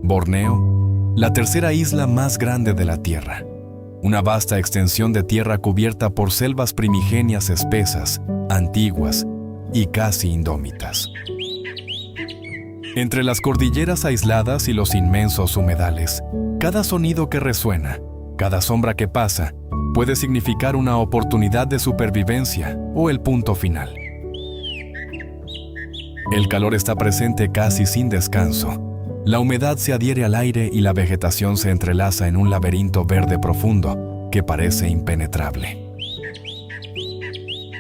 Borneo, la tercera isla más grande de la Tierra. Una vasta extensión de tierra cubierta por selvas primigenias espesas, antiguas y casi indómitas. Entre las cordilleras aisladas y los inmensos humedales, cada sonido que resuena, cada sombra que pasa, puede significar una oportunidad de supervivencia o el punto final. El calor está presente casi sin descanso. La humedad se adhiere al aire y la vegetación se entrelaza en un laberinto verde profundo que parece impenetrable.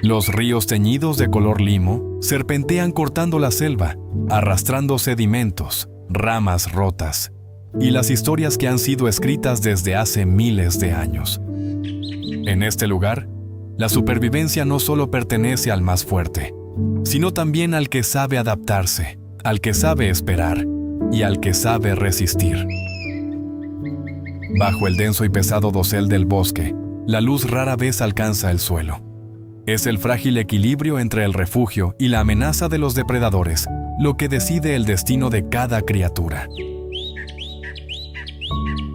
Los ríos teñidos de color limo serpentean cortando la selva, arrastrando sedimentos, ramas rotas y las historias que han sido escritas desde hace miles de años. En este lugar, la supervivencia no solo pertenece al más fuerte, sino también al que sabe adaptarse, al que sabe esperar y al que sabe resistir. Bajo el denso y pesado dosel del bosque, la luz rara vez alcanza el suelo. Es el frágil equilibrio entre el refugio y la amenaza de los depredadores lo que decide el destino de cada criatura.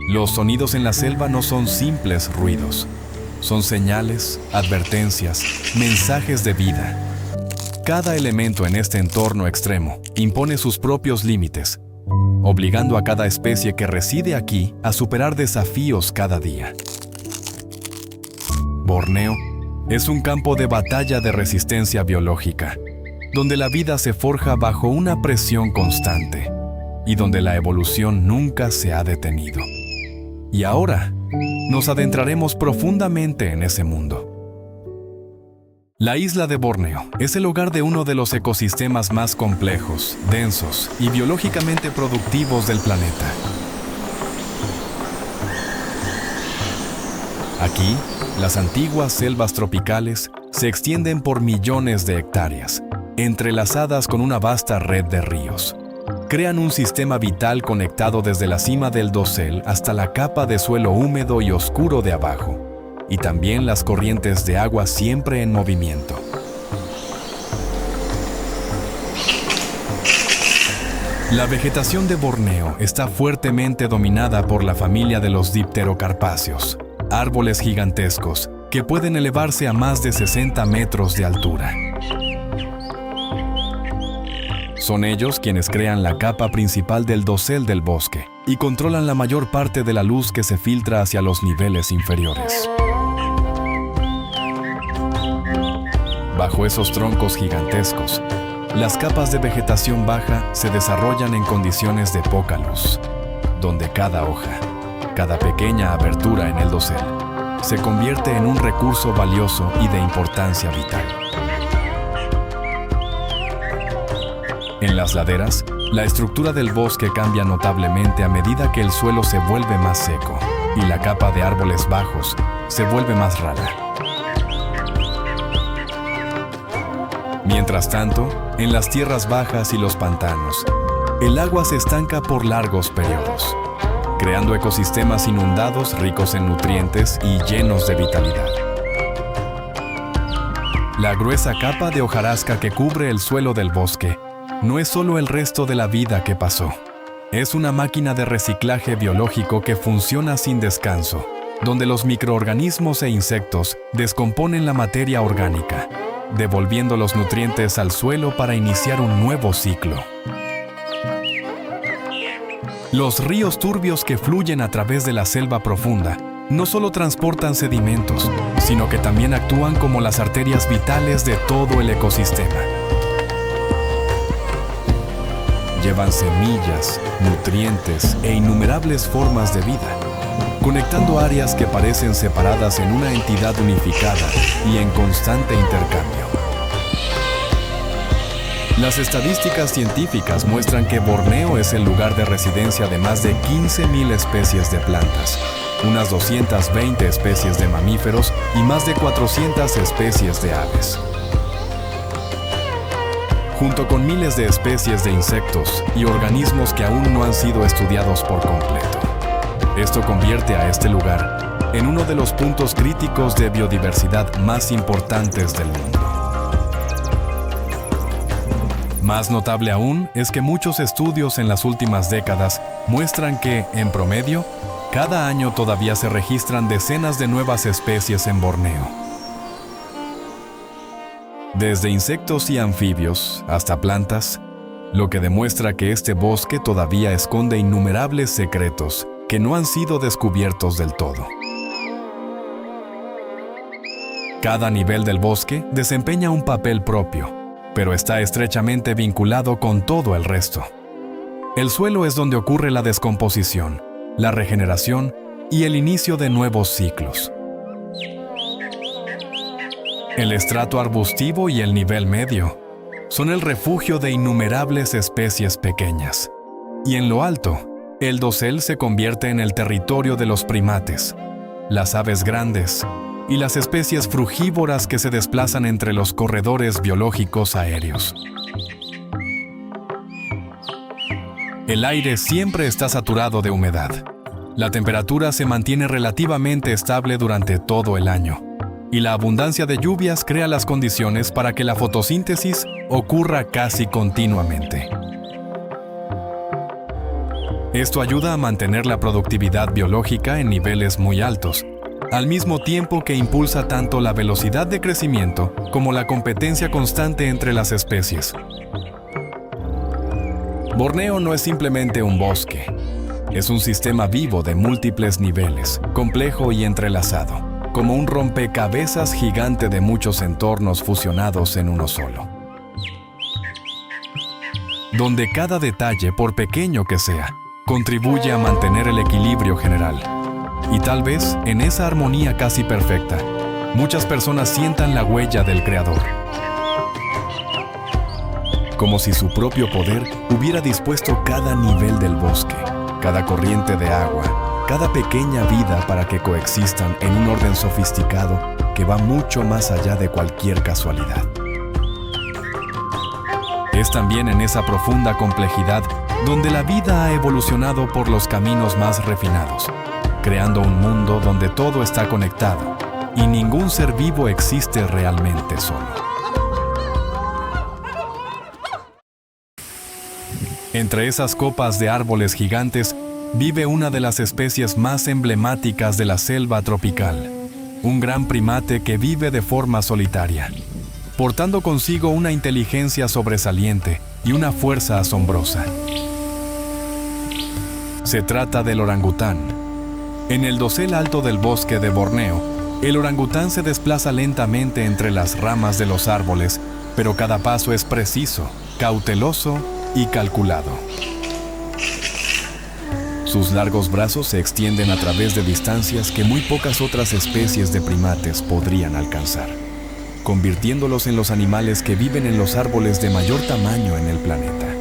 Los sonidos en la selva no son simples ruidos. Son señales, advertencias, mensajes de vida. Cada elemento en este entorno extremo impone sus propios límites, obligando a cada especie que reside aquí a superar desafíos cada día. Borneo es un campo de batalla de resistencia biológica, donde la vida se forja bajo una presión constante y donde la evolución nunca se ha detenido. Y ahora, nos adentraremos profundamente en ese mundo. La isla de Borneo es el hogar de uno de los ecosistemas más complejos, densos y biológicamente productivos del planeta. Aquí, las antiguas selvas tropicales se extienden por millones de hectáreas, entrelazadas con una vasta red de ríos. Crean un sistema vital conectado desde la cima del dosel hasta la capa de suelo húmedo y oscuro de abajo, y también las corrientes de agua siempre en movimiento. La vegetación de Borneo está fuertemente dominada por la familia de los dipterocarpáceos, árboles gigantescos que pueden elevarse a más de 60 metros de altura. Son ellos quienes crean la capa principal del dosel del bosque y controlan la mayor parte de la luz que se filtra hacia los niveles inferiores. Bajo esos troncos gigantescos, las capas de vegetación baja se desarrollan en condiciones de poca luz, donde cada hoja, cada pequeña abertura en el dosel, se convierte en un recurso valioso y de importancia vital. En las laderas, la estructura del bosque cambia notablemente a medida que el suelo se vuelve más seco y la capa de árboles bajos se vuelve más rara. Mientras tanto, en las tierras bajas y los pantanos, el agua se estanca por largos periodos, creando ecosistemas inundados ricos en nutrientes y llenos de vitalidad. La gruesa capa de hojarasca que cubre el suelo del bosque no es solo el resto de la vida que pasó. Es una máquina de reciclaje biológico que funciona sin descanso, donde los microorganismos e insectos descomponen la materia orgánica, devolviendo los nutrientes al suelo para iniciar un nuevo ciclo. Los ríos turbios que fluyen a través de la selva profunda no solo transportan sedimentos, sino que también actúan como las arterias vitales de todo el ecosistema. Llevan semillas, nutrientes e innumerables formas de vida, conectando áreas que parecen separadas en una entidad unificada y en constante intercambio. Las estadísticas científicas muestran que Borneo es el lugar de residencia de más de 15.000 especies de plantas, unas 220 especies de mamíferos y más de 400 especies de aves, junto con miles de especies de insectos y organismos que aún no han sido estudiados por completo. Esto convierte a este lugar en uno de los puntos críticos de biodiversidad más importantes del mundo. Más notable aún es que muchos estudios en las últimas décadas muestran que, en promedio, cada año todavía se registran decenas de nuevas especies en Borneo. Desde insectos y anfibios hasta plantas, lo que demuestra que este bosque todavía esconde innumerables secretos que no han sido descubiertos del todo. Cada nivel del bosque desempeña un papel propio, pero está estrechamente vinculado con todo el resto. El suelo es donde ocurre la descomposición, la regeneración y el inicio de nuevos ciclos. El estrato arbustivo y el nivel medio son el refugio de innumerables especies pequeñas. Y en lo alto, el dosel se convierte en el territorio de los primates, las aves grandes y las especies frugívoras que se desplazan entre los corredores biológicos aéreos. El aire siempre está saturado de humedad. La temperatura se mantiene relativamente estable durante todo el año, y la abundancia de lluvias crea las condiciones para que la fotosíntesis ocurra casi continuamente. Esto ayuda a mantener la productividad biológica en niveles muy altos, al mismo tiempo que impulsa tanto la velocidad de crecimiento como la competencia constante entre las especies. Borneo no es simplemente un bosque, es un sistema vivo de múltiples niveles, complejo y entrelazado, como un rompecabezas gigante de muchos entornos fusionados en uno solo. Donde cada detalle, por pequeño que sea, contribuye a mantener el equilibrio general. Y tal vez, en esa armonía casi perfecta, muchas personas sientan la huella del Creador. Como si su propio poder hubiera dispuesto cada nivel del bosque, cada corriente de agua, cada pequeña vida para que coexistan en un orden sofisticado que va mucho más allá de cualquier casualidad. Es también en esa profunda complejidad donde la vida ha evolucionado por los caminos más refinados, creando un mundo donde todo está conectado y ningún ser vivo existe realmente solo. Entre esas copas de árboles gigantes vive una de las especies más emblemáticas de la selva tropical, un gran primate que vive de forma solitaria, portando consigo una inteligencia sobresaliente y una fuerza asombrosa. Se trata del orangután. En el dosel alto del bosque de Borneo, el orangután se desplaza lentamente entre las ramas de los árboles, pero cada paso es preciso, cauteloso y calculado. Sus largos brazos se extienden a través de distancias que muy pocas otras especies de primates podrían alcanzar, convirtiéndolos en los animales que viven en los árboles de mayor tamaño en el planeta.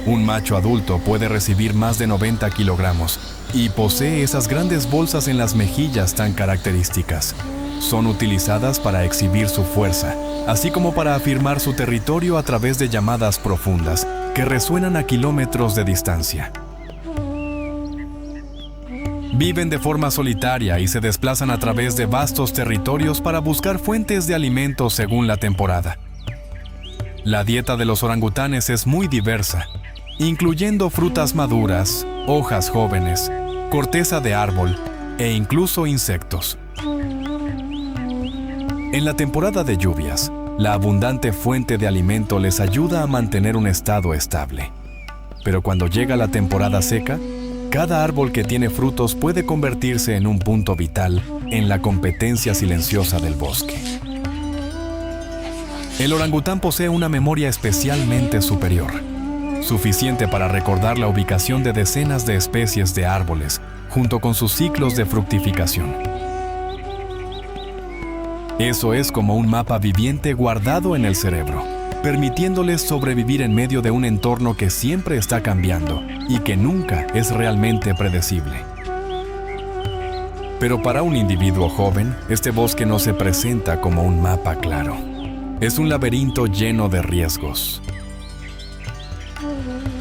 Un macho adulto puede recibir más de 90 kilogramos y posee esas grandes bolsas en las mejillas tan características. Son utilizadas para exhibir su fuerza, así como para afirmar su territorio a través de llamadas profundas que resuenan a kilómetros de distancia. Viven de forma solitaria y se desplazan a través de vastos territorios para buscar fuentes de alimentos según la temporada. La dieta de los orangutanes es muy diversa, incluyendo frutas maduras, hojas jóvenes, corteza de árbol e incluso insectos. En la temporada de lluvias, la abundante fuente de alimento les ayuda a mantener un estado estable. Pero cuando llega la temporada seca, cada árbol que tiene frutos puede convertirse en un punto vital en la competencia silenciosa del bosque. El orangután posee una memoria especialmente superior, suficiente para recordar la ubicación de decenas de especies de árboles junto con sus ciclos de fructificación. Eso es como un mapa viviente guardado en el cerebro, permitiéndoles sobrevivir en medio de un entorno que siempre está cambiando y que nunca es realmente predecible. Pero para un individuo joven, este bosque no se presenta como un mapa claro. Es un laberinto lleno de riesgos.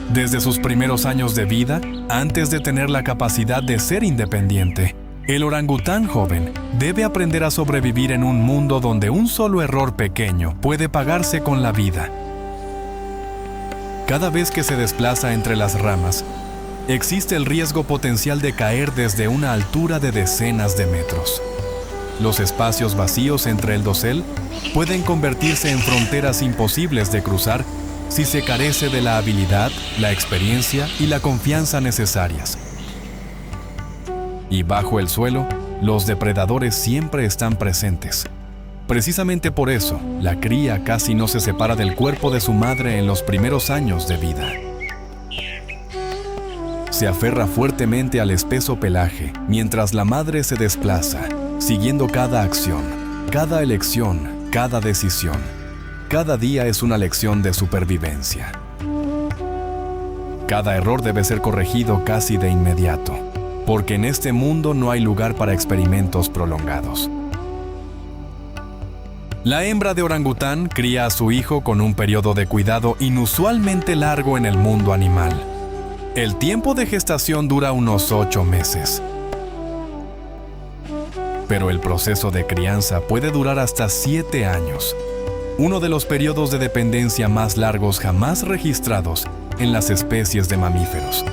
Desde sus primeros años de vida, antes de tener la capacidad de ser independiente, el orangután joven debe aprender a sobrevivir en un mundo donde un solo error pequeño puede pagarse con la vida. Cada vez que se desplaza entre las ramas, existe el riesgo potencial de caer desde una altura de decenas de metros. Los espacios vacíos entre el dosel pueden convertirse en fronteras imposibles de cruzar si se carece de la habilidad, la experiencia y la confianza necesarias. Y bajo el suelo, los depredadores siempre están presentes. Precisamente por eso, la cría casi no se separa del cuerpo de su madre en los primeros años de vida. Se aferra fuertemente al espeso pelaje mientras la madre se desplaza, siguiendo cada acción, cada elección, cada decisión. Cada día es una lección de supervivencia. Cada error debe ser corregido casi de inmediato, porque en este mundo no hay lugar para experimentos prolongados. La hembra de orangután cría a su hijo con un periodo de cuidado inusualmente largo en el mundo animal. El tiempo de gestación dura unos 8 meses. Pero el proceso de crianza puede durar hasta 7 años, uno de los periodos de dependencia más largos jamás registrados en las especies de mamíferos.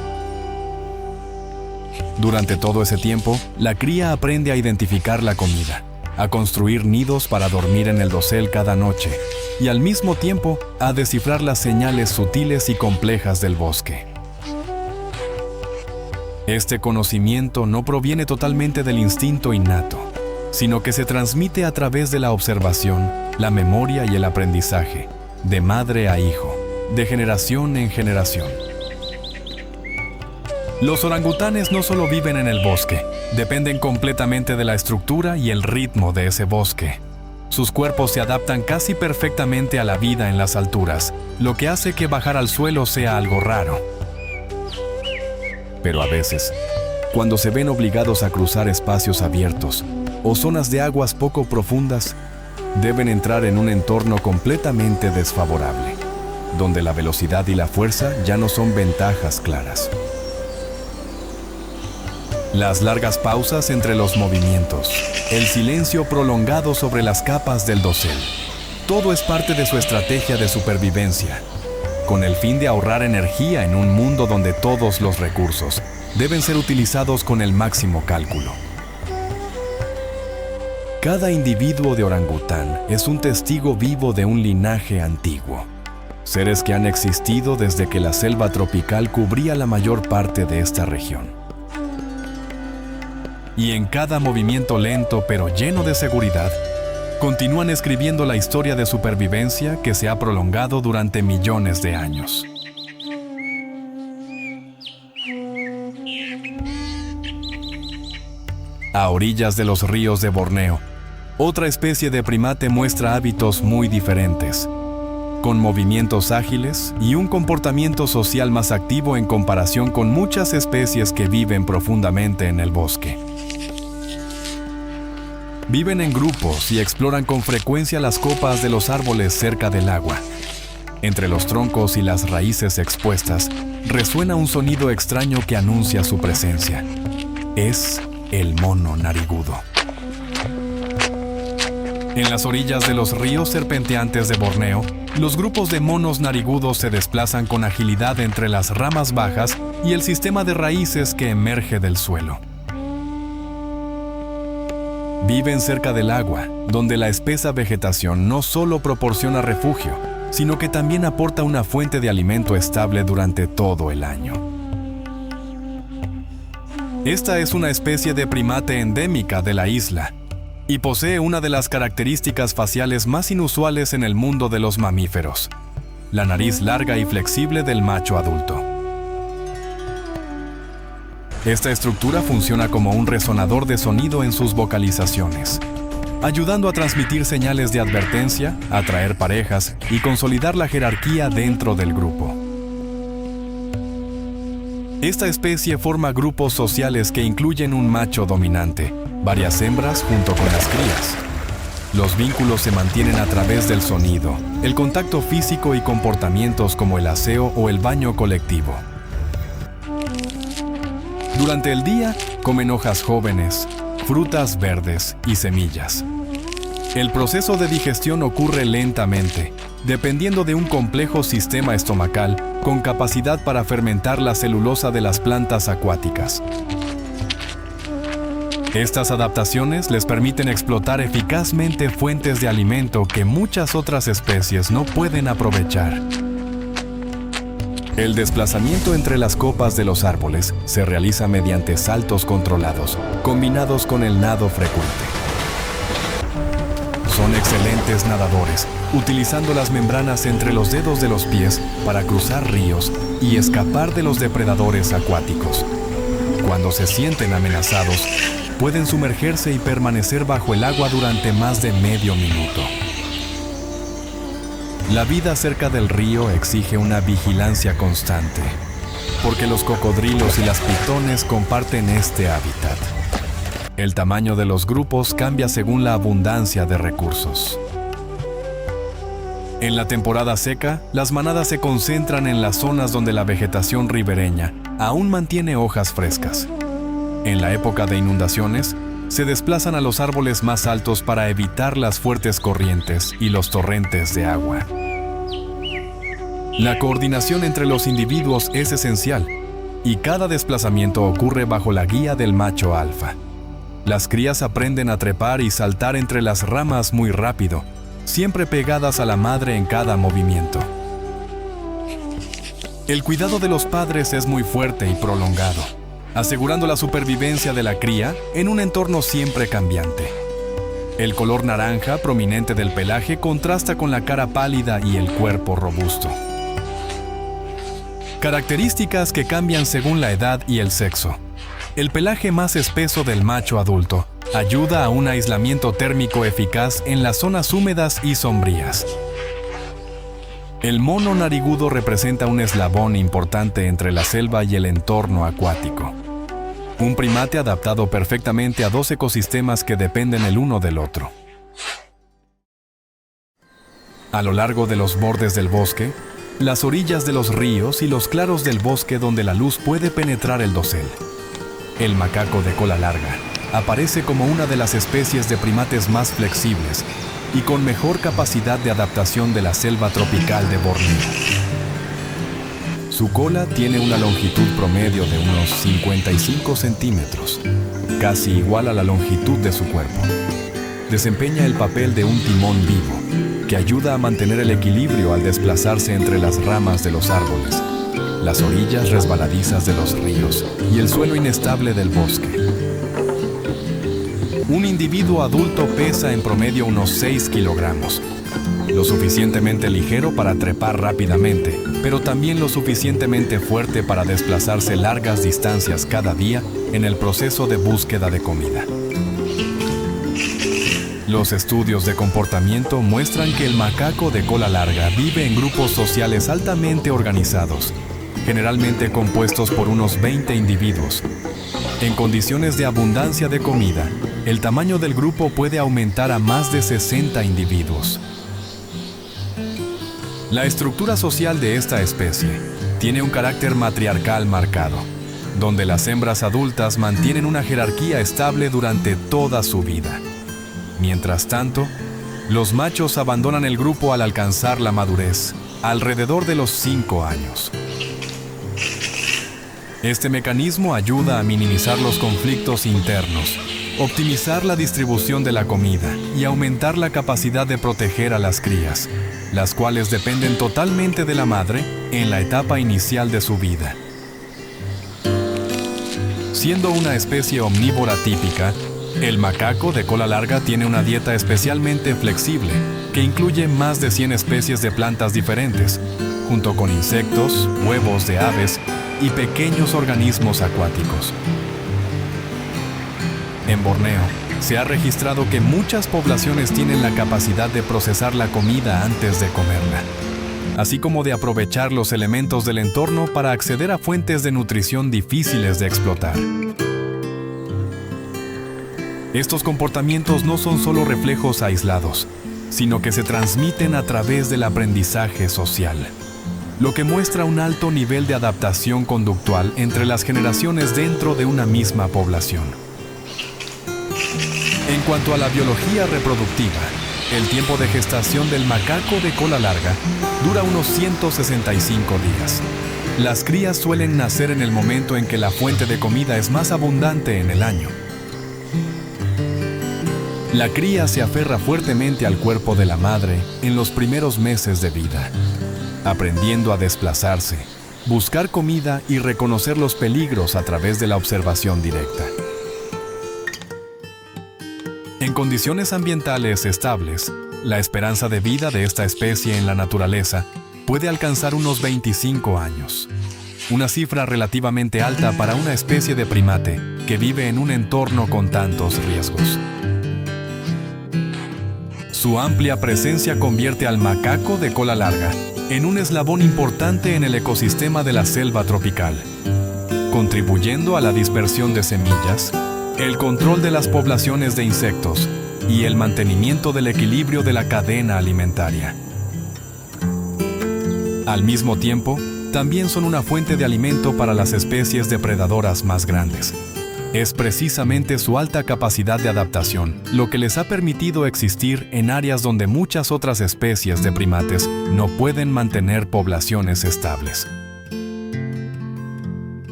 Durante todo ese tiempo, la cría aprende a identificar la comida, a construir nidos para dormir en el dosel cada noche y al mismo tiempo a descifrar las señales sutiles y complejas del bosque. Este conocimiento no proviene totalmente del instinto innato, sino que se transmite a través de la observación, la memoria y el aprendizaje, de madre a hijo, de generación en generación. Los orangutanes no solo viven en el bosque, dependen completamente de la estructura y el ritmo de ese bosque. Sus cuerpos se adaptan casi perfectamente a la vida en las alturas, lo que hace que bajar al suelo sea algo raro. Pero a veces, cuando se ven obligados a cruzar espacios abiertos o zonas de aguas poco profundas, deben entrar en un entorno completamente desfavorable, donde la velocidad y la fuerza ya no son ventajas claras. Las largas pausas entre los movimientos, el silencio prolongado sobre las capas del dosel, todo es parte de su estrategia de supervivencia, con el fin de ahorrar energía en un mundo donde todos los recursos deben ser utilizados con el máximo cálculo. Cada individuo de orangután es un testigo vivo de un linaje antiguo, seres que han existido desde que la selva tropical cubría la mayor parte de esta región. Y en cada movimiento lento pero lleno de seguridad, continúan escribiendo la historia de supervivencia que se ha prolongado durante millones de años. A orillas de los ríos de Borneo, otra especie de primate muestra hábitos muy diferentes, con movimientos ágiles y un comportamiento social más activo en comparación con muchas especies que viven profundamente en el bosque. Viven en grupos y exploran con frecuencia las copas de los árboles cerca del agua. Entre los troncos y las raíces expuestas, resuena un sonido extraño que anuncia su presencia. Es el mono narigudo. En las orillas de los ríos serpenteantes de Borneo, los grupos de monos narigudos se desplazan con agilidad entre las ramas bajas y el sistema de raíces que emerge del suelo. Viven cerca del agua, donde la espesa vegetación no solo proporciona refugio, sino que también aporta una fuente de alimento estable durante todo el año. Esta es una especie de primate endémica de la isla y posee una de las características faciales más inusuales en el mundo de los mamíferos: la nariz larga y flexible del macho adulto. Esta estructura funciona como un resonador de sonido en sus vocalizaciones, ayudando a transmitir señales de advertencia, atraer parejas y consolidar la jerarquía dentro del grupo. Esta especie forma grupos sociales que incluyen un macho dominante, varias hembras junto con las crías, Los vínculos se mantienen a través del sonido, el contacto físico y comportamientos como el aseo o el baño colectivo. Durante el día, comen hojas jóvenes, frutas verdes y semillas. El proceso de digestión ocurre lentamente, dependiendo de un complejo sistema estomacal con capacidad para fermentar la celulosa de las plantas acuáticas. Estas adaptaciones les permiten explotar eficazmente fuentes de alimento que muchas otras especies no pueden aprovechar. El desplazamiento entre las copas de los árboles se realiza mediante saltos controlados, combinados con el nado frecuente. Son excelentes nadadores, utilizando las membranas entre los dedos de los pies para cruzar ríos y escapar de los depredadores acuáticos. Cuando se sienten amenazados, pueden sumergerse y permanecer bajo el agua durante más de medio minuto. La vida cerca del río exige una vigilancia constante, porque los cocodrilos y las pitones comparten este hábitat. El tamaño de los grupos cambia según la abundancia de recursos. En la temporada seca, las manadas se concentran en las zonas donde la vegetación ribereña aún mantiene hojas frescas. En la época de inundaciones, se desplazan a los árboles más altos para evitar las fuertes corrientes y los torrentes de agua. La coordinación entre los individuos es esencial, y cada desplazamiento ocurre bajo la guía del macho alfa. Las crías aprenden a trepar y saltar entre las ramas muy rápido, siempre pegadas a la madre en cada movimiento. El cuidado de los padres es muy fuerte y prolongado, asegurando la supervivencia de la cría en un entorno siempre cambiante. El color naranja prominente del pelaje contrasta con la cara pálida y el cuerpo robusto. Características que cambian según la edad y el sexo. El pelaje más espeso del macho adulto ayuda a un aislamiento térmico eficaz en las zonas húmedas y sombrías. El mono narigudo representa un eslabón importante entre la selva y el entorno acuático. Un primate adaptado perfectamente a dos ecosistemas que dependen el uno del otro. A lo largo de los bordes del bosque, las orillas de los ríos y los claros del bosque donde la luz puede penetrar el dosel. El macaco de cola larga aparece como una de las especies de primates más flexibles y con mejor capacidad de adaptación de la selva tropical de Borneo. Su cola tiene una longitud promedio de unos 55 centímetros, casi igual a la longitud de su cuerpo. Desempeña el papel de un timón vivo, que ayuda a mantener el equilibrio al desplazarse entre las ramas de los árboles, las orillas resbaladizas de los ríos y el suelo inestable del bosque. Un individuo adulto pesa en promedio unos 6 kilogramos, lo suficientemente ligero para trepar rápidamente, pero también lo suficientemente fuerte para desplazarse largas distancias cada día en el proceso de búsqueda de comida. Los estudios de comportamiento muestran que el macaco de cola larga vive en grupos sociales altamente organizados, generalmente compuestos por unos 20 individuos. En condiciones de abundancia de comida, el tamaño del grupo puede aumentar a más de 60 individuos. La estructura social de esta especie tiene un carácter matriarcal marcado, donde las hembras adultas mantienen una jerarquía estable durante toda su vida. Mientras tanto, los machos abandonan el grupo al alcanzar la madurez, alrededor de los 5 años. Este mecanismo ayuda a minimizar los conflictos internos, optimizar la distribución de la comida y aumentar la capacidad de proteger a las crías, las cuales dependen totalmente de la madre en la etapa inicial de su vida. Siendo una especie omnívora típica, el macaco de cola larga tiene una dieta especialmente flexible, que incluye más de 100 especies de plantas diferentes, junto con insectos, huevos de aves y pequeños organismos acuáticos. En Borneo, se ha registrado que muchas poblaciones tienen la capacidad de procesar la comida antes de comerla, así como de aprovechar los elementos del entorno para acceder a fuentes de nutrición difíciles de explotar. Estos comportamientos no son solo reflejos aislados, sino que se transmiten a través del aprendizaje social, lo que muestra un alto nivel de adaptación conductual entre las generaciones dentro de una misma población. En cuanto a la biología reproductiva, el tiempo de gestación del macaco de cola larga dura unos 165 días. Las crías suelen nacer en el momento en que la fuente de comida es más abundante en el año. La cría se aferra fuertemente al cuerpo de la madre en los primeros meses de vida, aprendiendo a desplazarse, buscar comida y reconocer los peligros a través de la observación directa. En condiciones ambientales estables, la esperanza de vida de esta especie en la naturaleza puede alcanzar unos 25 años, una cifra relativamente alta para una especie de primate que vive en un entorno con tantos riesgos. Su amplia presencia convierte al macaco de cola larga en un eslabón importante en el ecosistema de la selva tropical, contribuyendo a la dispersión de semillas, el control de las poblaciones de insectos y el mantenimiento del equilibrio de la cadena alimentaria. Al mismo tiempo, también son una fuente de alimento para las especies depredadoras más grandes. Es precisamente su alta capacidad de adaptación lo que les ha permitido existir en áreas donde muchas otras especies de primates no pueden mantener poblaciones estables.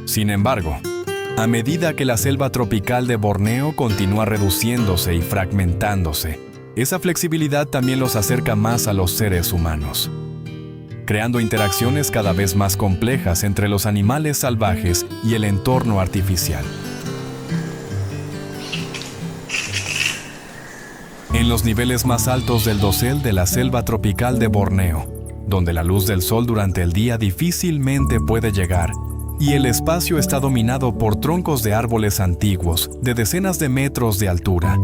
Sin embargo, a medida que la selva tropical de Borneo continúa reduciéndose y fragmentándose, esa flexibilidad también los acerca más a los seres humanos, creando interacciones cada vez más complejas entre los animales salvajes y el entorno artificial. En los niveles más altos del dosel de la selva tropical de Borneo, donde la luz del sol durante el día difícilmente puede llegar, y el espacio está dominado por troncos de árboles antiguos de decenas de metros de altura,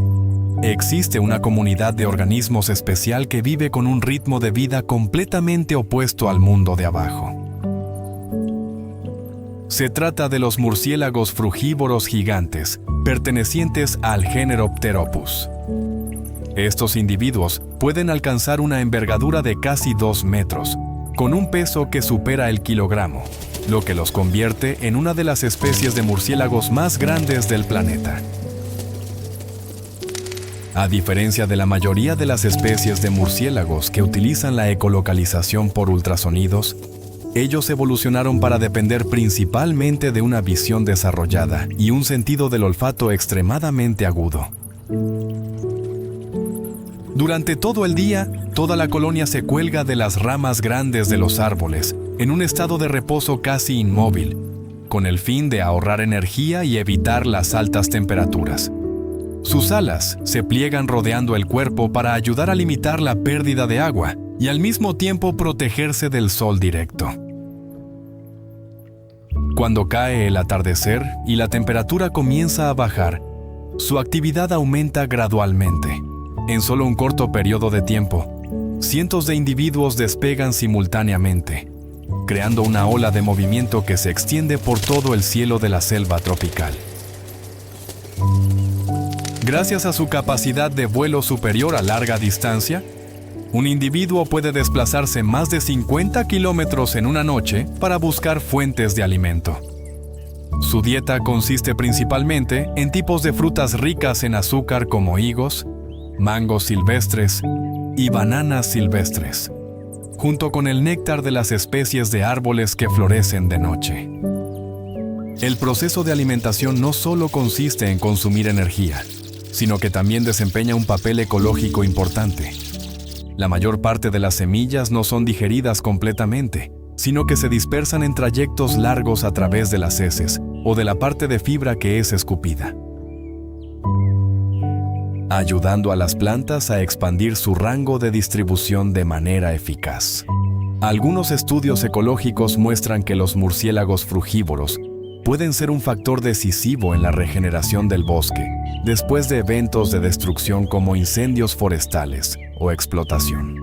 existe una comunidad de organismos especial que vive con un ritmo de vida completamente opuesto al mundo de abajo. Se trata de los murciélagos frugívoros gigantes, pertenecientes al género Pteropus. Estos individuos pueden alcanzar una envergadura de casi 2 metros, con un peso que supera el kilogramo, lo que los convierte en una de las especies de murciélagos más grandes del planeta. A diferencia de la mayoría de las especies de murciélagos que utilizan la ecolocalización por ultrasonidos, ellos evolucionaron para depender principalmente de una visión desarrollada y un sentido del olfato extremadamente agudo. Durante todo el día, toda la colonia se cuelga de las ramas grandes de los árboles, en un estado de reposo casi inmóvil, con el fin de ahorrar energía y evitar las altas temperaturas. Sus alas se pliegan rodeando el cuerpo para ayudar a limitar la pérdida de agua y al mismo tiempo protegerse del sol directo. Cuando cae el atardecer y la temperatura comienza a bajar, su actividad aumenta gradualmente. En solo un corto periodo de tiempo, cientos de individuos despegan simultáneamente, creando una ola de movimiento que se extiende por todo el cielo de la selva tropical. Gracias a su capacidad de vuelo superior a larga distancia, un individuo puede desplazarse más de 50 kilómetros en una noche para buscar fuentes de alimento. Su dieta consiste principalmente en tipos de frutas ricas en azúcar como higos, mangos silvestres y bananas silvestres, junto con el néctar de las especies de árboles que florecen de noche. El proceso de alimentación no solo consiste en consumir energía, sino que también desempeña un papel ecológico importante. La mayor parte de las semillas no son digeridas completamente, sino que se dispersan en trayectos largos a través de las heces o de la parte de fibra que es escupida, ayudando a las plantas a expandir su rango de distribución de manera eficaz. Algunos estudios ecológicos muestran que los murciélagos frugívoros pueden ser un factor decisivo en la regeneración del bosque después de eventos de destrucción como incendios forestales o explotación.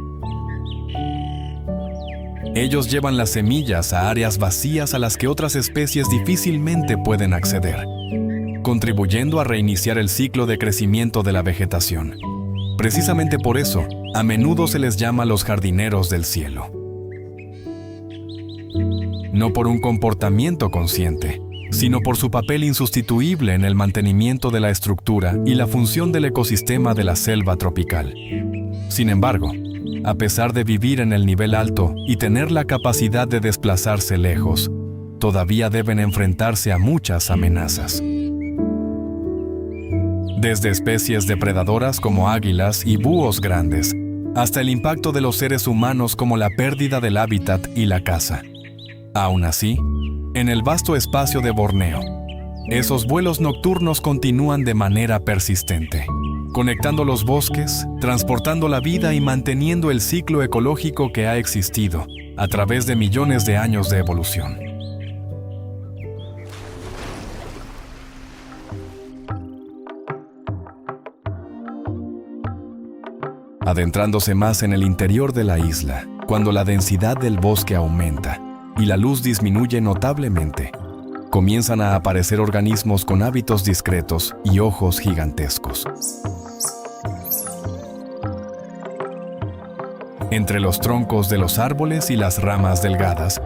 Ellos llevan las semillas a áreas vacías a las que otras especies difícilmente pueden acceder. contribuyendo a reiniciar el ciclo de crecimiento de la vegetación. Precisamente por eso, a menudo se les llama los jardineros del cielo. No por un comportamiento consciente, sino por su papel insustituible en el mantenimiento de la estructura y la función del ecosistema de la selva tropical. Sin embargo, a pesar de vivir en el nivel alto y tener la capacidad de desplazarse lejos, todavía deben enfrentarse a muchas amenazas. Desde especies depredadoras como águilas y búhos grandes, hasta el impacto de los seres humanos como la pérdida del hábitat y la caza. Aún así, en el vasto espacio de Borneo, esos vuelos nocturnos continúan de manera persistente, conectando los bosques, transportando la vida y manteniendo el ciclo ecológico que ha existido a través de millones de años de evolución. Adentrándose más en el interior de la isla, cuando la densidad del bosque aumenta y la luz disminuye notablemente, comienzan a aparecer organismos con hábitos discretos y ojos gigantescos. Entre los troncos de los árboles y las ramas delgadas,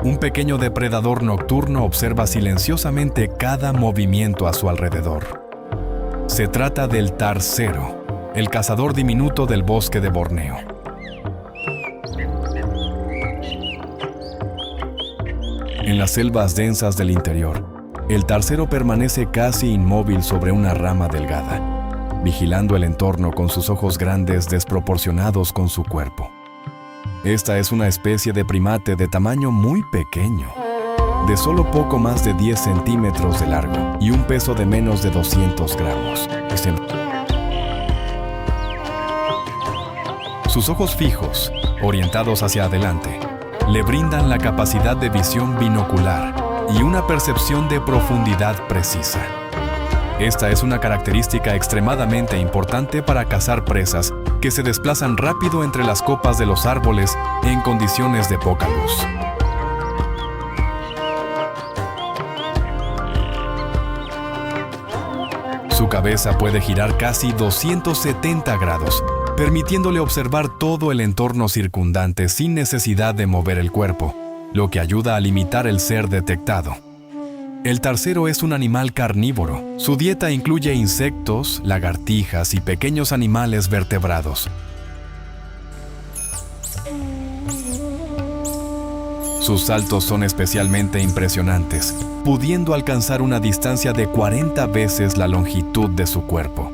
un pequeño depredador nocturno observa silenciosamente cada movimiento a su alrededor. Se trata del tarsero, el cazador diminuto del bosque de Borneo. En las selvas densas del interior, el tarsero permanece casi inmóvil sobre una rama delgada, vigilando el entorno con sus ojos grandes desproporcionados con su cuerpo. Esta es una especie de primate de tamaño muy pequeño, de solo poco más de 10 centímetros de largo y un peso de menos de 200 gramos. Sus ojos fijos, orientados hacia adelante, le brindan la capacidad de visión binocular y una percepción de profundidad precisa. Esta es una característica extremadamente importante para cazar presas que se desplazan rápido entre las copas de los árboles en condiciones de poca luz. Su cabeza puede girar casi 270 grados, permitiéndole observar todo el entorno circundante sin necesidad de mover el cuerpo, lo que ayuda a limitar el ser detectado. El tarsero es un animal carnívoro. Su dieta incluye insectos, lagartijas y pequeños animales vertebrados. Sus saltos son especialmente impresionantes, pudiendo alcanzar una distancia de 40 veces la longitud de su cuerpo.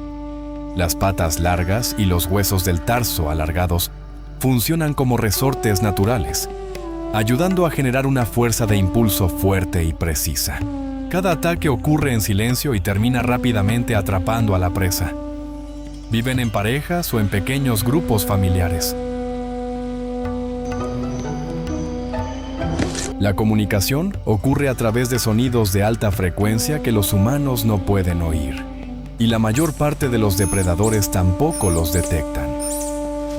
Las patas largas y los huesos del tarso alargados funcionan como resortes naturales, ayudando a generar una fuerza de impulso fuerte y precisa. Cada ataque ocurre en silencio y termina rápidamente atrapando a la presa. Viven en parejas o en pequeños grupos familiares. La comunicación ocurre a través de sonidos de alta frecuencia que los humanos no pueden oír, y la mayor parte de los depredadores tampoco los detectan.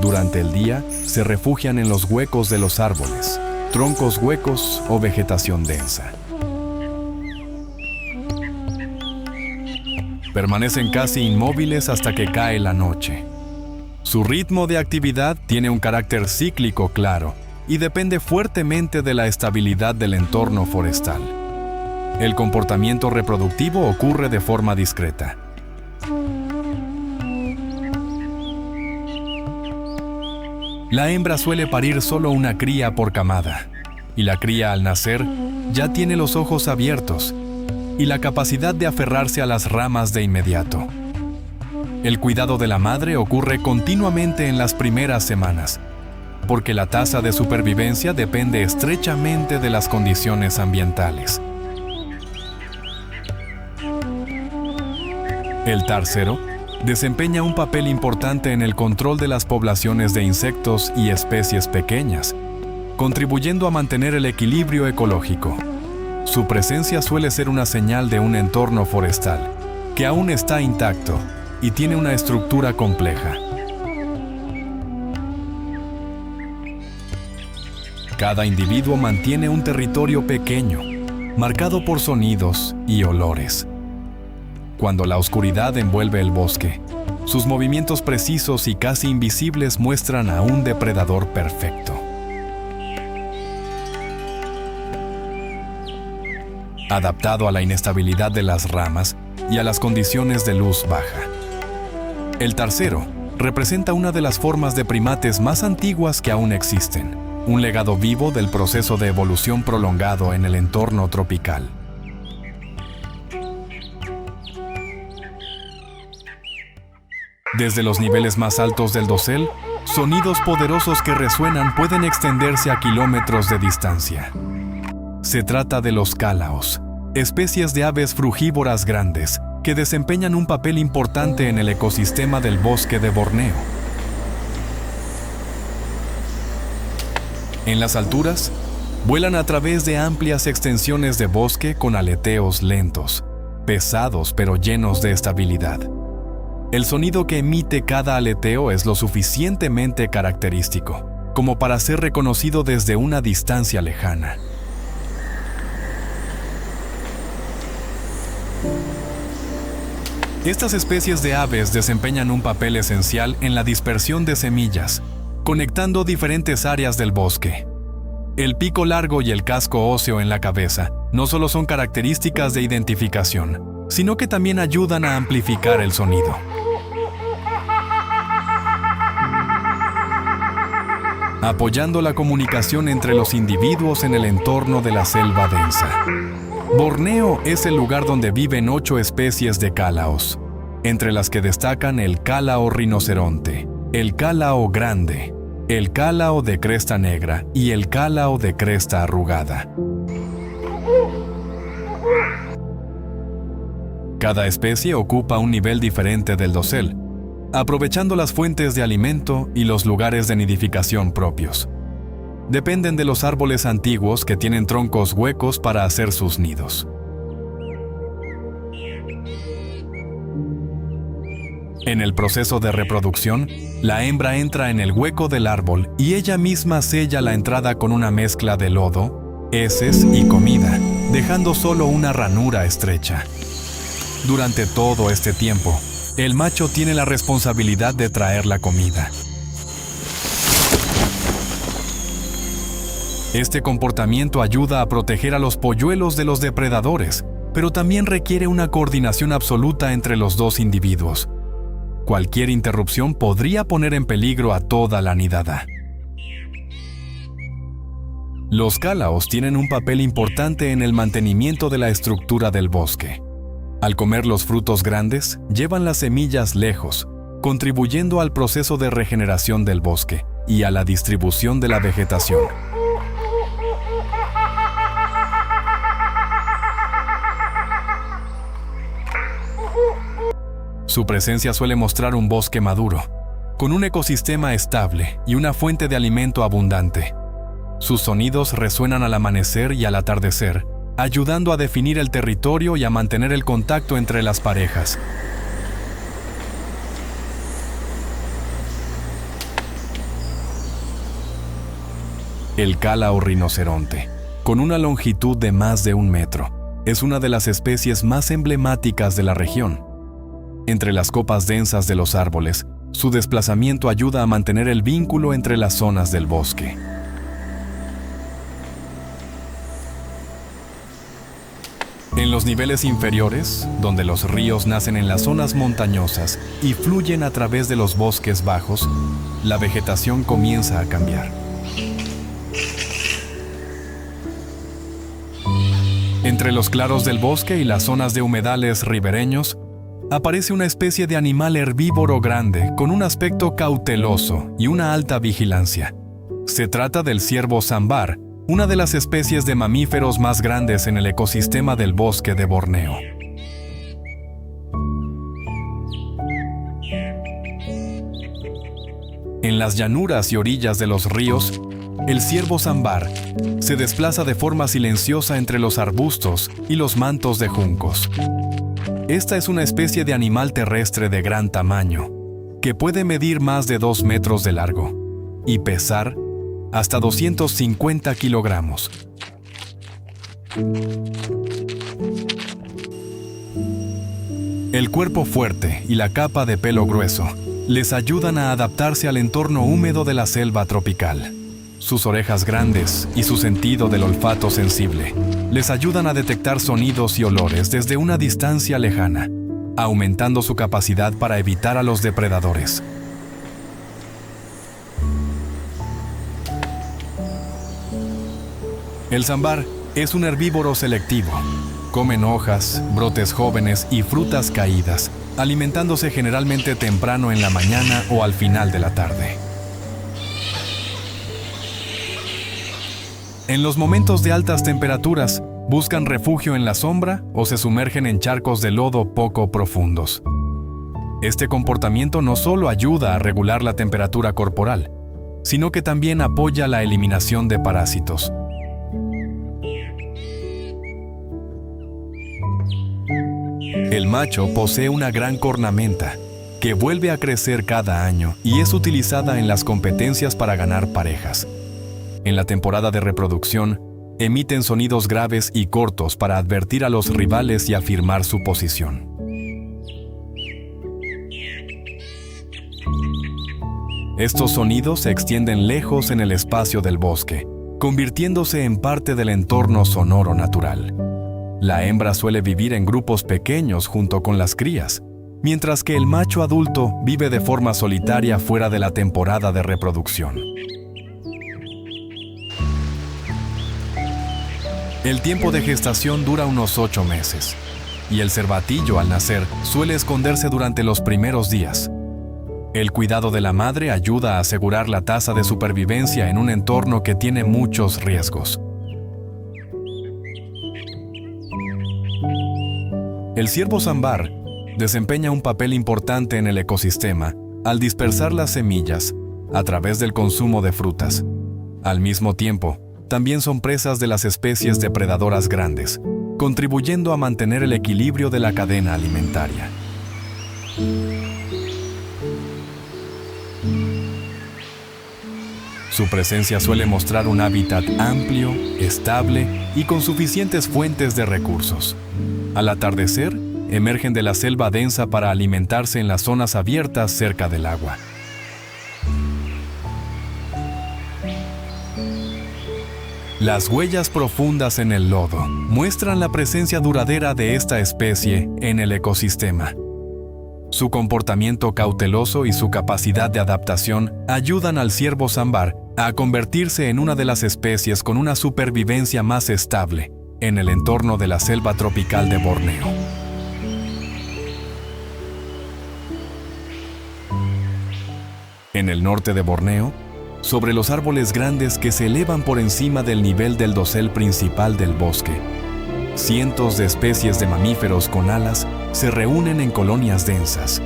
Durante el día, se refugian en los huecos de los árboles, troncos huecos o vegetación densa. Permanecen casi inmóviles hasta que cae la noche. Su ritmo de actividad tiene un carácter cíclico claro y depende fuertemente de la estabilidad del entorno forestal. El comportamiento reproductivo ocurre de forma discreta. La hembra suele parir solo una cría por camada, y la cría al nacer ya tiene los ojos abiertos y la capacidad de aferrarse a las ramas de inmediato. El cuidado de la madre ocurre continuamente en las primeras semanas, porque la tasa de supervivencia depende estrechamente de las condiciones ambientales. El tarsero desempeña un papel importante en el control de las poblaciones de insectos y especies pequeñas, contribuyendo a mantener el equilibrio ecológico. Su presencia suele ser una señal de un entorno forestal que aún está intacto y tiene una estructura compleja. Cada individuo mantiene un territorio pequeño, marcado por sonidos y olores. Cuando la oscuridad envuelve el bosque, sus movimientos precisos y casi invisibles muestran a un depredador perfecto. Adaptado a la inestabilidad de las ramas y a las condiciones de luz baja. El tarcero representa una de las formas de primates más antiguas que aún existen, un legado vivo del proceso de evolución prolongado en el entorno tropical. Desde los niveles más altos del dosel, sonidos poderosos que resuenan pueden extenderse a kilómetros de distancia. Se trata de los cálaos, especies de aves frugívoras grandes que desempeñan un papel importante en el ecosistema del bosque de Borneo. En las alturas, vuelan a través de amplias extensiones de bosque con aleteos lentos, pesados pero llenos de estabilidad. El sonido que emite cada aleteo es lo suficientemente característico como para ser reconocido desde una distancia lejana. Estas especies de aves desempeñan un papel esencial en la dispersión de semillas, conectando diferentes áreas del bosque. El pico largo y el casco óseo en la cabeza no solo son características de identificación, sino que también ayudan a amplificar el sonido. Apoyando la comunicación entre los individuos en el entorno de la selva densa. Borneo es el lugar donde viven 8 especies de cálaos, entre las que destacan el cálao rinoceronte, el cálao grande, el cálao de cresta negra y el cálao de cresta arrugada. Cada especie ocupa un nivel diferente del dosel, aprovechando las fuentes de alimento y los lugares de nidificación propios. Dependen de los árboles antiguos que tienen troncos huecos para hacer sus nidos. En el proceso de reproducción, la hembra entra en el hueco del árbol y ella misma sella la entrada con una mezcla de lodo, heces y comida, dejando solo una ranura estrecha. Durante todo este tiempo, el macho tiene la responsabilidad de traer la comida. Este comportamiento ayuda a proteger a los polluelos de los depredadores, pero también requiere una coordinación absoluta entre los dos individuos. Cualquier interrupción podría poner en peligro a toda la nidada. Los cálaos tienen un papel importante en el mantenimiento de la estructura del bosque. Al comer los frutos grandes, llevan las semillas lejos, contribuyendo al proceso de regeneración del bosque y a la distribución de la vegetación. Su presencia suele mostrar un bosque maduro, con un ecosistema estable y una fuente de alimento abundante. Sus sonidos resuenan al amanecer y al atardecer, ayudando a definir el territorio y a mantener el contacto entre las parejas. El cálao rinoceronte, con una longitud de más de 1 metro, es una de las especies más emblemáticas de la región. Entre las copas densas de los árboles, su desplazamiento ayuda a mantener el vínculo entre las zonas del bosque. En los niveles inferiores, donde los ríos nacen en las zonas montañosas y fluyen a través de los bosques bajos, la vegetación comienza a cambiar. Entre los claros del bosque y las zonas de humedales ribereños, aparece una especie de animal herbívoro grande con un aspecto cauteloso y una alta vigilancia. Se trata del ciervo sambar, una de las especies de mamíferos más grandes en el ecosistema del bosque de Borneo. En las llanuras y orillas de los ríos, el ciervo sambar se desplaza de forma silenciosa entre los arbustos y los mantos de juncos. Esta es una especie de animal terrestre de gran tamaño, que puede medir más de 2 metros de largo y pesar hasta 250 kilogramos. El cuerpo fuerte y la capa de pelo grueso les ayudan a adaptarse al entorno húmedo de la selva tropical. Sus orejas grandes y su sentido del olfato sensible les ayudan a detectar sonidos y olores desde una distancia lejana, aumentando su capacidad para evitar a los depredadores. El sambar es un herbívoro selectivo. Comen hojas, brotes jóvenes y frutas caídas, alimentándose generalmente temprano en la mañana o al final de la tarde. En los momentos de altas temperaturas, buscan refugio en la sombra o se sumergen en charcos de lodo poco profundos. Este comportamiento no solo ayuda a regular la temperatura corporal, sino que también apoya la eliminación de parásitos. El macho posee una gran cornamenta, que vuelve a crecer cada año y es utilizada en las competencias para ganar parejas. En la temporada de reproducción, emiten sonidos graves y cortos para advertir a los rivales y afirmar su posición. Estos sonidos se extienden lejos en el espacio del bosque, convirtiéndose en parte del entorno sonoro natural. La hembra suele vivir en grupos pequeños junto con las crías, mientras que el macho adulto vive de forma solitaria fuera de la temporada de reproducción. El tiempo de gestación dura unos 8 meses, y el cervatillo al nacer suele esconderse durante los primeros días. El cuidado de la madre ayuda a asegurar la tasa de supervivencia en un entorno que tiene muchos riesgos. El ciervo sambar desempeña un papel importante en el ecosistema al dispersar las semillas a través del consumo de frutas. Al mismo tiempo, también son presas de las especies depredadoras grandes, contribuyendo a mantener el equilibrio de la cadena alimentaria. Su presencia suele mostrar un hábitat amplio, estable y con suficientes fuentes de recursos. Al atardecer, emergen de la selva densa para alimentarse en las zonas abiertas cerca del agua. Las huellas profundas en el lodo muestran la presencia duradera de esta especie en el ecosistema. Su comportamiento cauteloso y su capacidad de adaptación ayudan al ciervo sambar a convertirse en una de las especies con una supervivencia más estable en el entorno de la selva tropical de Borneo. En el norte de Borneo, sobre los árboles grandes que se elevan por encima del nivel del dosel principal del bosque, cientos de especies de mamíferos con alas se reúnen en colonias densas.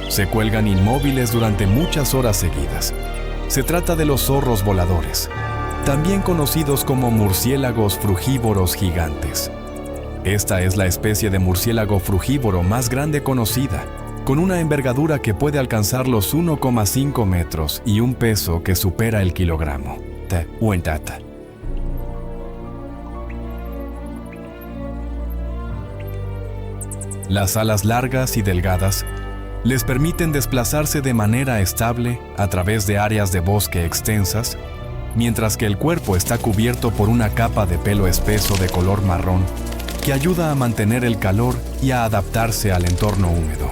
Se cuelgan inmóviles durante muchas horas seguidas. Se trata de los zorros voladores, también conocidos como murciélagos frugívoros gigantes. Esta es la especie de murciélago frugívoro más grande conocida, con una envergadura que puede alcanzar los 1,5 metros y un peso que supera el kilogramo. Las alas largas y delgadas les permiten desplazarse de manera estable a través de áreas de bosque extensas, mientras que el cuerpo está cubierto por una capa de pelo espeso de color marrón que ayuda a mantener el calor y a adaptarse al entorno húmedo.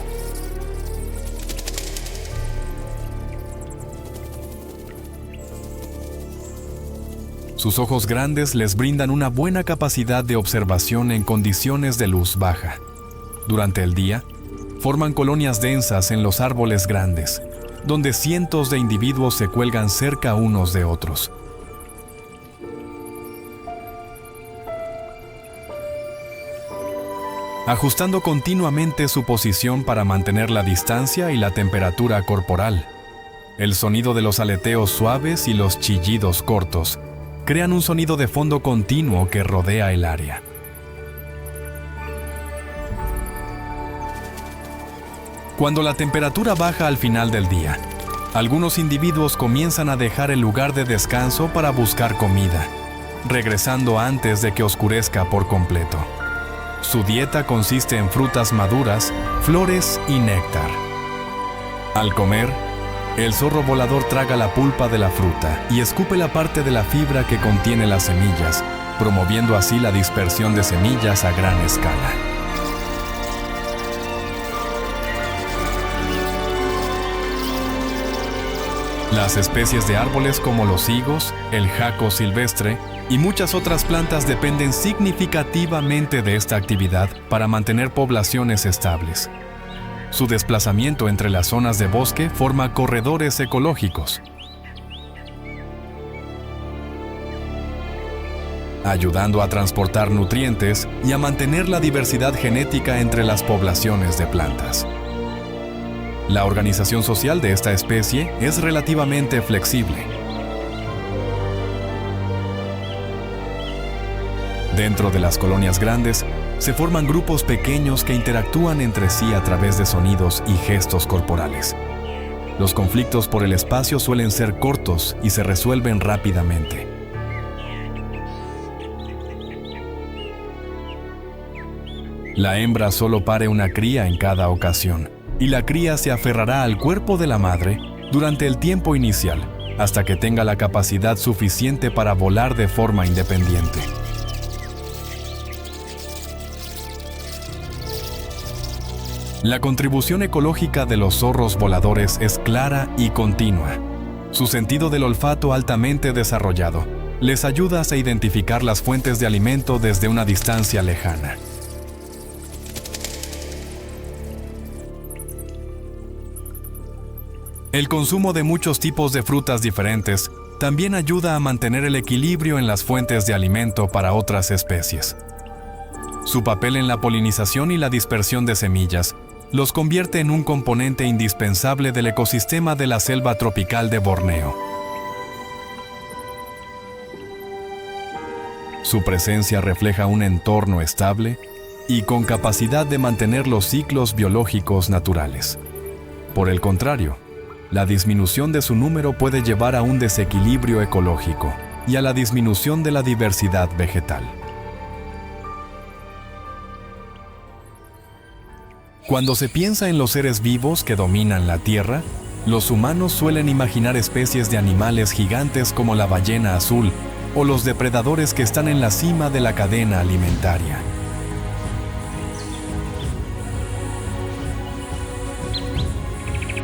Sus ojos grandes les brindan una buena capacidad de observación en condiciones de luz baja. Durante el día, forman colonias densas en los árboles grandes, donde cientos de individuos se cuelgan cerca unos de otros. Ajustando continuamente su posición para mantener la distancia y la temperatura corporal. El sonido de los aleteos suaves y los chillidos cortos crean un sonido de fondo continuo que rodea el área. Cuando la temperatura baja al final del día, algunos individuos comienzan a dejar el lugar de descanso para buscar comida. regresando antes de que oscurezca por completo. Su dieta consiste en frutas maduras, flores y néctar. Al comer, el zorro volador traga la pulpa de la fruta y escupe la parte de la fibra que contiene las semillas, promoviendo así la dispersión de semillas a gran escala. Las especies de árboles como los higos, el jaco silvestre y muchas otras plantas dependen significativamente de esta actividad para mantener poblaciones estables. Su desplazamiento entre las zonas de bosque forma corredores ecológicos, ayudando a transportar nutrientes y a mantener la diversidad genética entre las poblaciones de plantas. La organización social de esta especie es relativamente flexible. Dentro de las colonias grandes, se forman grupos pequeños que interactúan entre sí a través de sonidos y gestos corporales. Los conflictos por el espacio suelen ser cortos y se resuelven rápidamente. La hembra solo pare una cría en cada ocasión, y la cría se aferrará al cuerpo de la madre durante el tiempo inicial, hasta que tenga la capacidad suficiente para volar de forma independiente. La contribución ecológica de los zorros voladores es clara y continua. Su sentido del olfato altamente desarrollado les ayuda a identificar las fuentes de alimento desde una distancia lejana. El consumo de muchos tipos de frutas diferentes también ayuda a mantener el equilibrio en las fuentes de alimento para otras especies. Su papel en la polinización y la dispersión de semillas los convierte en un componente indispensable del ecosistema de la selva tropical de Borneo. Su presencia refleja un entorno estable y con capacidad de mantener los ciclos biológicos naturales. Por el contrario, la disminución de su número puede llevar a un desequilibrio ecológico y a la disminución de la diversidad vegetal. Cuando se piensa en los seres vivos que dominan la Tierra, los humanos suelen imaginar especies de animales gigantes como la ballena azul o los depredadores que están en la cima de la cadena alimentaria.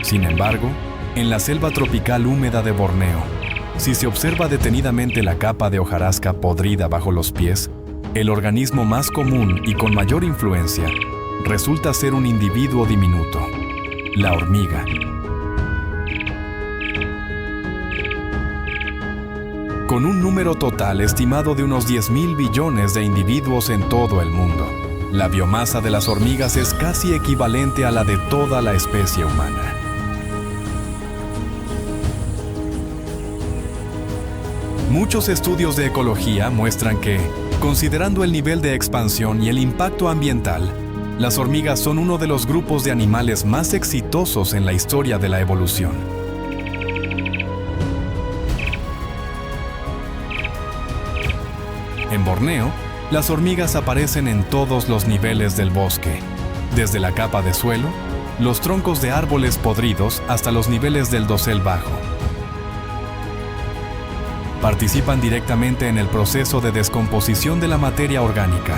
Sin embargo, en la selva tropical húmeda de Borneo, si se observa detenidamente la capa de hojarasca podrida bajo los pies, el organismo más común y con mayor influencia resulta ser un individuo diminuto, la hormiga. Con un número total estimado de unos 10.000 billones de individuos en todo el mundo, la biomasa de las hormigas es casi equivalente a la de toda la especie humana. Muchos estudios de ecología muestran que, considerando el nivel de expansión y el impacto ambiental, las hormigas son uno de los grupos de animales más exitosos en la historia de la evolución. En Borneo, las hormigas aparecen en todos los niveles del bosque, desde la capa de suelo, los troncos de árboles podridos hasta los niveles del dosel bajo. Participan directamente en el proceso de descomposición de la materia orgánica,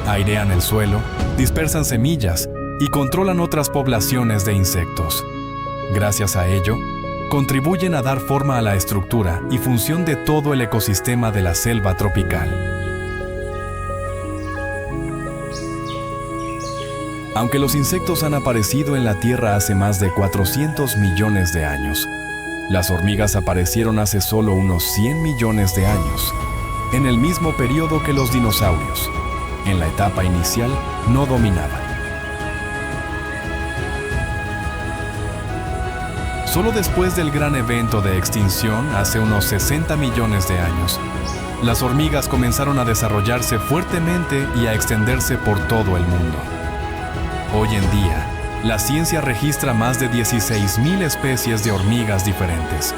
airean el suelo, dispersan semillas y controlan otras poblaciones de insectos. Gracias a ello, contribuyen a dar forma a la estructura y función de todo el ecosistema de la selva tropical. Aunque los insectos han aparecido en la Tierra hace más de 400 millones de años, las hormigas aparecieron hace solo unos 100 millones de años, en el mismo periodo que los dinosaurios. En la etapa inicial, no dominaban. Solo después del gran evento de extinción, hace unos 60 millones de años, las hormigas comenzaron a desarrollarse fuertemente y a extenderse por todo el mundo. Hoy en día, la ciencia registra más de 16.000 especies de hormigas diferentes.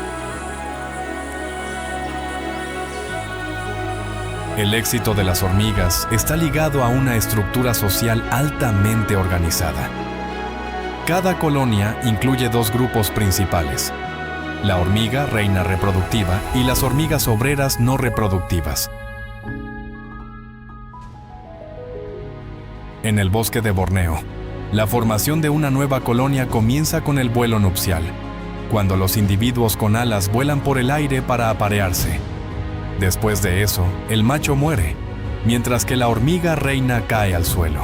El éxito de las hormigas está ligado a una estructura social altamente organizada. Cada colonia incluye dos grupos principales: la hormiga reina reproductiva y las hormigas obreras no reproductivas. En el bosque de Borneo, la formación de una nueva colonia comienza con el vuelo nupcial, cuando los individuos con alas vuelan por el aire para aparearse. Después de eso, el macho muere, mientras que la hormiga reina cae al suelo.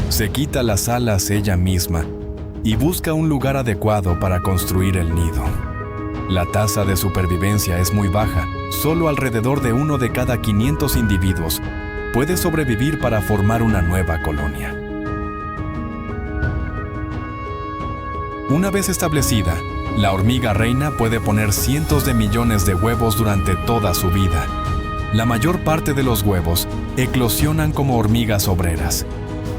Se quita las alas ella misma y busca un lugar adecuado para construir el nido. La tasa de supervivencia es muy baja, solo alrededor de 1 de cada 500 individuos puede sobrevivir para formar una nueva colonia. Una vez establecida, la hormiga reina puede poner cientos de millones de huevos durante toda su vida. La mayor parte de los huevos eclosionan como hormigas obreras,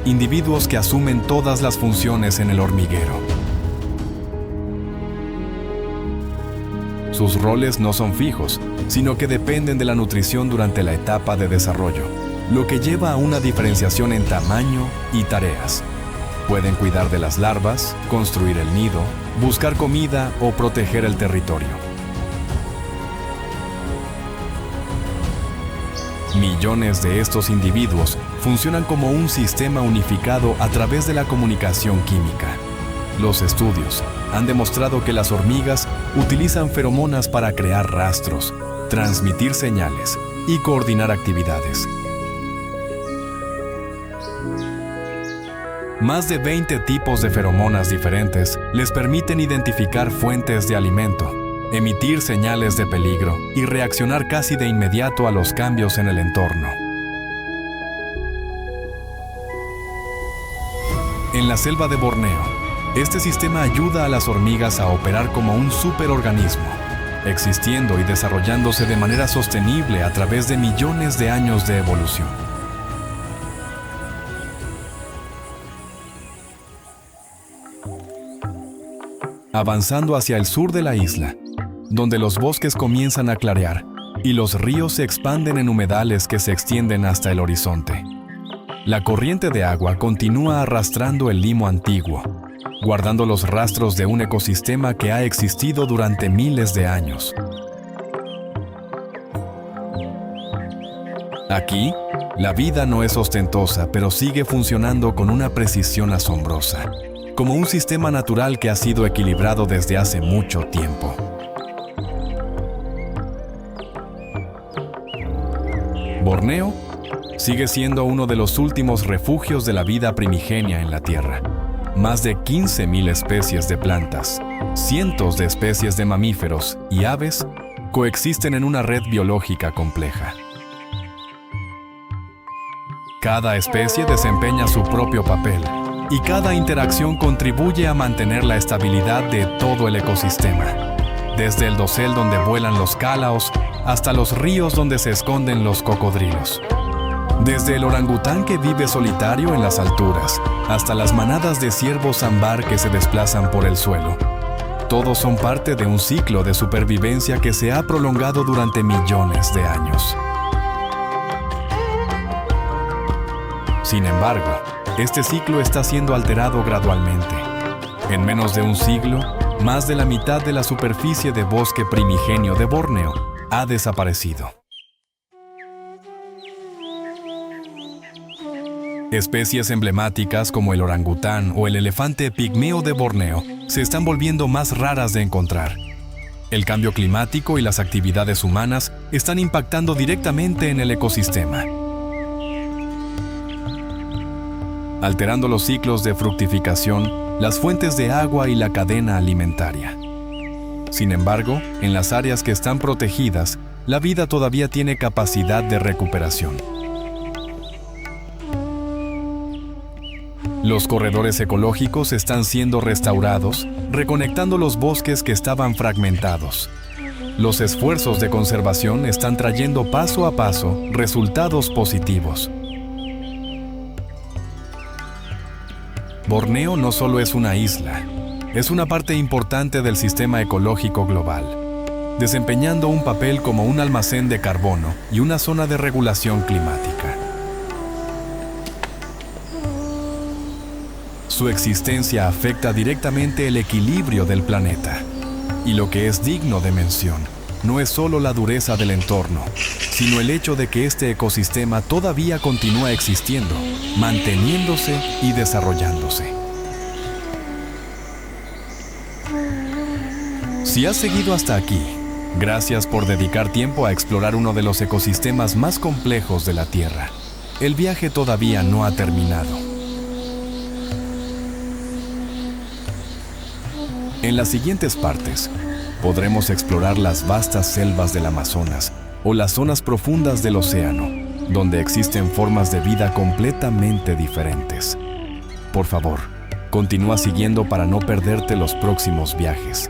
individuos que asumen todas las funciones en el hormiguero. Sus roles no son fijos, sino que dependen de la nutrición durante la etapa de desarrollo, lo que lleva a una diferenciación en tamaño y tareas. Pueden cuidar de las larvas, construir el nido, buscar comida o proteger el territorio. Millones de estos individuos funcionan como un sistema unificado a través de la comunicación química. Los estudios han demostrado que las hormigas utilizan feromonas para crear rastros, transmitir señales y coordinar actividades. Más de 20 tipos de feromonas diferentes les permiten identificar fuentes de alimento, emitir señales de peligro y reaccionar casi de inmediato a los cambios en el entorno. En la selva de Borneo, este sistema ayuda a las hormigas a operar como un superorganismo, existiendo y desarrollándose de manera sostenible a través de millones de años de evolución. Avanzando hacia el sur de la isla, donde los bosques comienzan a clarear y los ríos se expanden en humedales que se extienden hasta el horizonte. La corriente de agua continúa arrastrando el limo antiguo, guardando los rastros de un ecosistema que ha existido durante miles de años. Aquí, la vida no es ostentosa, pero sigue funcionando con una precisión asombrosa, como un sistema natural que ha sido equilibrado desde hace mucho tiempo. Borneo sigue siendo uno de los últimos refugios de la vida primigenia en la Tierra. Más de 15.000 especies de plantas, cientos de especies de mamíferos y aves coexisten en una red biológica compleja. Cada especie desempeña su propio papel y cada interacción contribuye a mantener la estabilidad de todo el ecosistema, desde el dosel donde vuelan los cálaos hasta los ríos donde se esconden los cocodrilos. Desde el orangután que vive solitario en las alturas, hasta las manadas de ciervos ámbar que se desplazan por el suelo. Todos son parte de un ciclo de supervivencia que se ha prolongado durante millones de años. Sin embargo, este ciclo está siendo alterado gradualmente. En menos de un siglo, más de la mitad de la superficie de bosque primigenio de Borneo ha desaparecido. Especies emblemáticas como el orangután o el elefante pigmeo de Borneo se están volviendo más raras de encontrar. El cambio climático y las actividades humanas están impactando directamente en el ecosistema, alterando los ciclos de fructificación, las fuentes de agua y la cadena alimentaria. Sin embargo, en las áreas que están protegidas, la vida todavía tiene capacidad de recuperación. Los corredores ecológicos están siendo restaurados, reconectando los bosques que estaban fragmentados. Los esfuerzos de conservación están trayendo paso a paso resultados positivos. Borneo no solo es una isla, es una parte importante del sistema ecológico global. desempeñando un papel como un almacén de carbono y una zona de regulación climática. Su existencia afecta directamente el equilibrio del planeta. Y lo que es digno de mención no es solo la dureza del entorno, sino el hecho de que este ecosistema todavía continúa existiendo, manteniéndose y desarrollándose. Si has seguido hasta aquí, gracias por dedicar tiempo a explorar uno de los ecosistemas más complejos de la Tierra. El viaje todavía no ha terminado. En las siguientes partes, podremos explorar las vastas selvas del Amazonas o las zonas profundas del océano, donde existen formas de vida completamente diferentes. Por favor, continúa siguiendo para no perderte los próximos viajes.